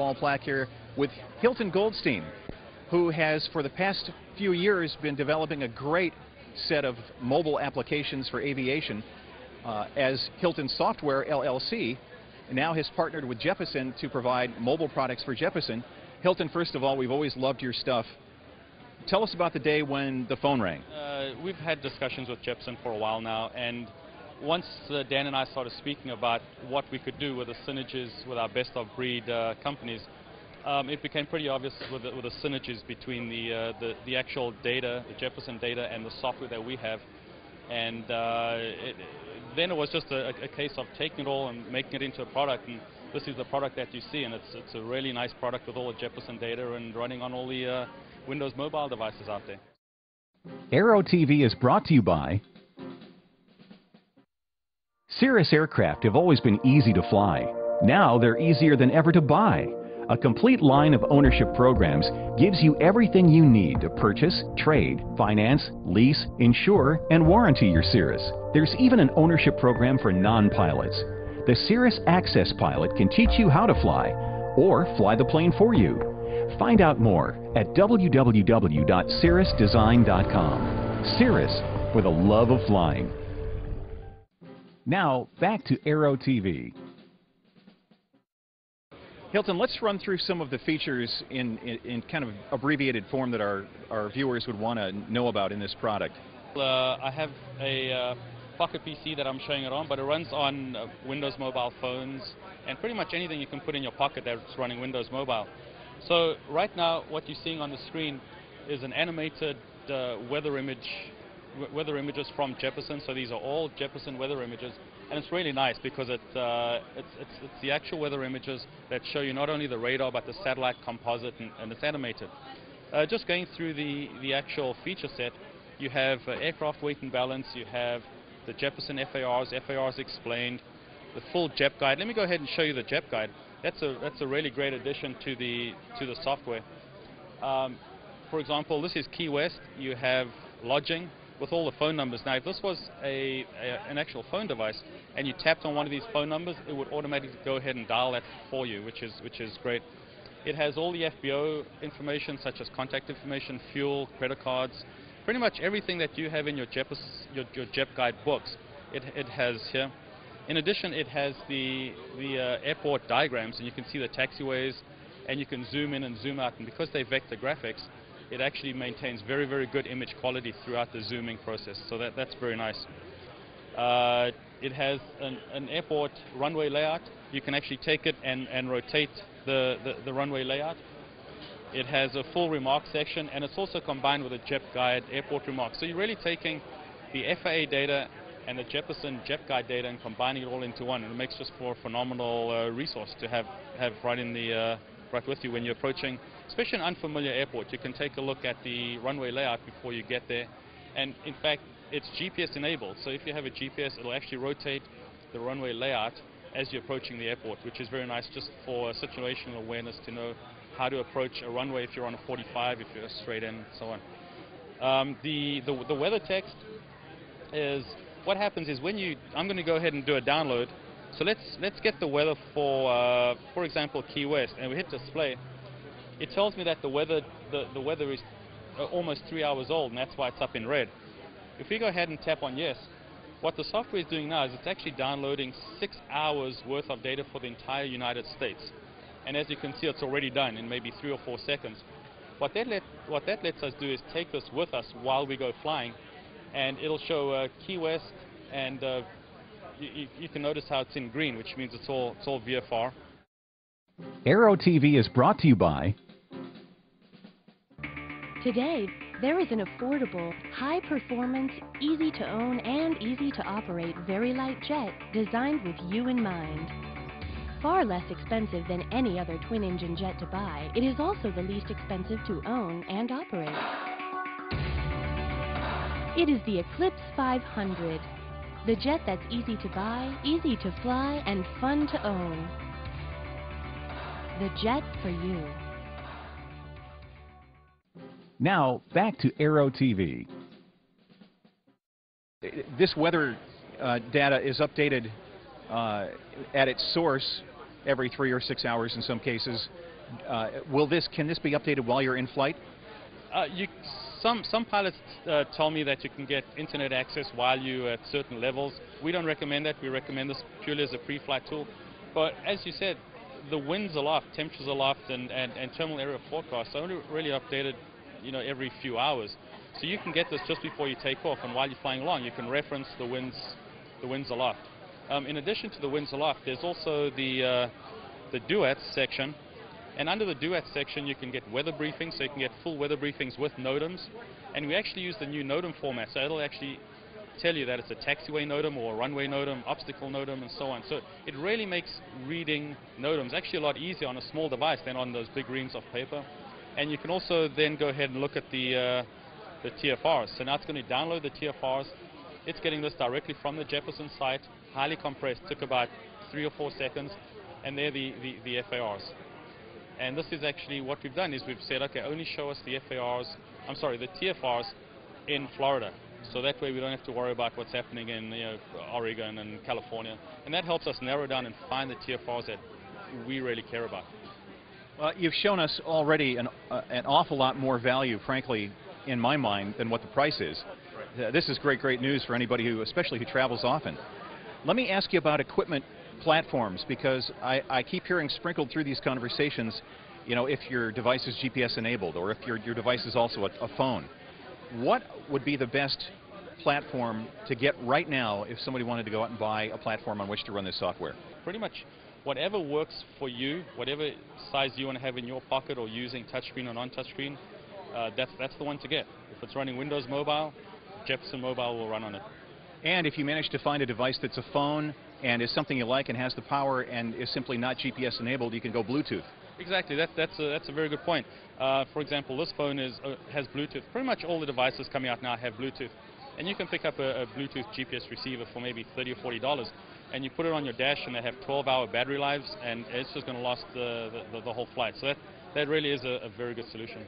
Paul Plack here with Hilton Goldstein, who has for the past few years been developing a great set of mobile applications for aviation as Hilton Software LLC now has partnered with Jeppesen to provide mobile products for Jeppesen. Hilton, first of all, we've always loved your stuff. Tell us about the day when the phone rang. We've had discussions with Jeppesen for a while now, and once Dan and I started speaking about what we could do with the synergies with our best-of-breed companies, it became pretty obvious with the synergies between the actual data, the Jeppesen data, and the software that we have. And then it was just a case of taking it all and making it into a product. And this is the product that you see, and it's a really nice product with all the Jeppesen data and running on all the Windows mobile devices out there. Aero-TV is brought to you by Cirrus aircraft have always been easy to fly. Now they're easier than ever to buy. A complete line of ownership programs gives you everything you need to purchase, trade, finance, lease, insure, and warranty your Cirrus. There's even an ownership program for non-pilots. The Cirrus Access Pilot can teach you how to fly or fly the plane for you. Find out more at www.cirrusdesign.com. Cirrus, for the love of flying. Now, back to Aero-TV. Hilton, let's run through some of the features in kind of abbreviated form that our viewers would want to know about in this product. I have a Pocket PC that I'm showing it on, but it runs on Windows mobile phones and pretty much anything you can put in your pocket that's running Windows mobile. So right now what you're seeing on the screen is an animated weather images from Jeppesen. So these are all Jeppesen weather images, and it's really nice because it's the actual weather images that show you not only the radar but the satellite composite, and it's animated. Just going through the actual feature set, you have aircraft weight and balance, you have the Jeppesen FARs explained, the full Jepp guide. Let me go ahead and show you the Jepp guide. That's a really great addition to the software. For example, this is Key West. You have lodging with all the phone numbers. Now, if this was an actual phone device and you tapped on one of these phone numbers, it would automatically go ahead and dial that for you, which is great. It has all the FBO information, such as contact information, fuel, credit cards, pretty much everything that you have in your Jepp guide books. It has here. In addition, it has the airport diagrams, and you can see the taxiways, and you can zoom in and zoom out. And because they're vector graphics, it actually maintains very, very good image quality throughout the zooming process. So that's very nice. It has an airport runway layout. You can actually take it and rotate the runway layout. It has a full remarks section, and it's also combined with a Jepp guide airport remarks. So you're really taking the FAA data and the Jeppesen Jepp guide data and combining it all into one, and it makes just for a phenomenal resource to have right with you when you're approaching, especially an unfamiliar airport. You can take a look at the runway layout before you get there, and in fact it's GPS enabled, so if you have a GPS, it'll actually rotate the runway layout as you're approaching the airport, which is very nice just for situational awareness to know how to approach a runway if you're on a 45, if you're straight in, and so on. The weather text is, what happens is when I'm going to go ahead and do a download. So let's get the weather for example, Key West, and we hit display. It tells me that the weather is almost 3 hours old, and that's why it's up in red. If we go ahead and tap on yes, what the software is doing now is it's actually downloading 6 hours worth of data for the entire United States. And as you can see, it's already done in maybe 3 or 4 seconds. What that lets us do is take this with us while we go flying, and it'll show Key West, and you can notice how it's in green, which means it's all VFR. Aero-TV is brought to you by Today, there is an affordable, high-performance, easy-to-own and easy-to-operate very light jet designed with you in mind. Far less expensive than any other twin-engine jet to buy, it is also the least expensive to own and operate. It is the Eclipse 500, the jet that's easy to buy, easy to fly, and fun to own. The jet for you. Now, back to Aero-TV. This weather data is updated at its source every 3 or 6 hours in some cases, Can this be updated while you're in flight? Some pilots tell me that you can get internet access while you're at certain levels. We don't recommend that. We recommend this purely as a pre-flight tool. But as you said, the winds aloft, temperatures aloft, and terminal area forecasts are only really updated, every few hours. So you can get this just before you take off, and while you're flying along, you can reference the winds aloft. In addition to the winds aloft, there's also the duets section. And under the duet section, you can get weather briefings, so you can get full weather briefings with NOTAMs. And we actually use the new NOTAM format, so it'll actually tell you that it's a taxiway NOTAM or a runway NOTAM, obstacle NOTAM, and so on. So it really makes reading NOTAMs actually a lot easier on a small device than on those big reams of paper. And you can also then go ahead and look at the TFRs. So now it's going to download the TFRs. It's getting this directly from the Jeppesen site, highly compressed, took about 3 or 4 seconds, and they're the FARs. And this is actually what we've done, is we've said, okay, only show us the TFRs in Florida. So that way we don't have to worry about what's happening in Oregon and California. And that helps us narrow down and find the TFRs that we really care about. Well, you've shown us already an awful lot more value, frankly, in my mind, than what the price is. This is great news for anybody especially who travels often. Let me ask you about equipment platforms, because I keep hearing sprinkled through these conversations, if your device is GPS enabled or if your device is also a phone. What would be the best platform to get right now if somebody wanted to go out and buy a platform on which to run this software? Pretty much whatever works for you, whatever size you want to have in your pocket or using touchscreen or non-touchscreen, that's the one to get. If it's running Windows Mobile, Jeppesen Mobile will run on it. And if you manage to find a device that's a phone and is something you like and has the power and is simply not GPS enabled, you can go Bluetooth. Exactly, that's a very good point. For example, this phone has Bluetooth. Pretty much all the devices coming out now have Bluetooth. And you can pick up a Bluetooth GPS receiver for maybe $30 or $40, and you put it on your dash and they have 12-hour battery lives, and it's just going to last the whole flight. So that really is a very good solution.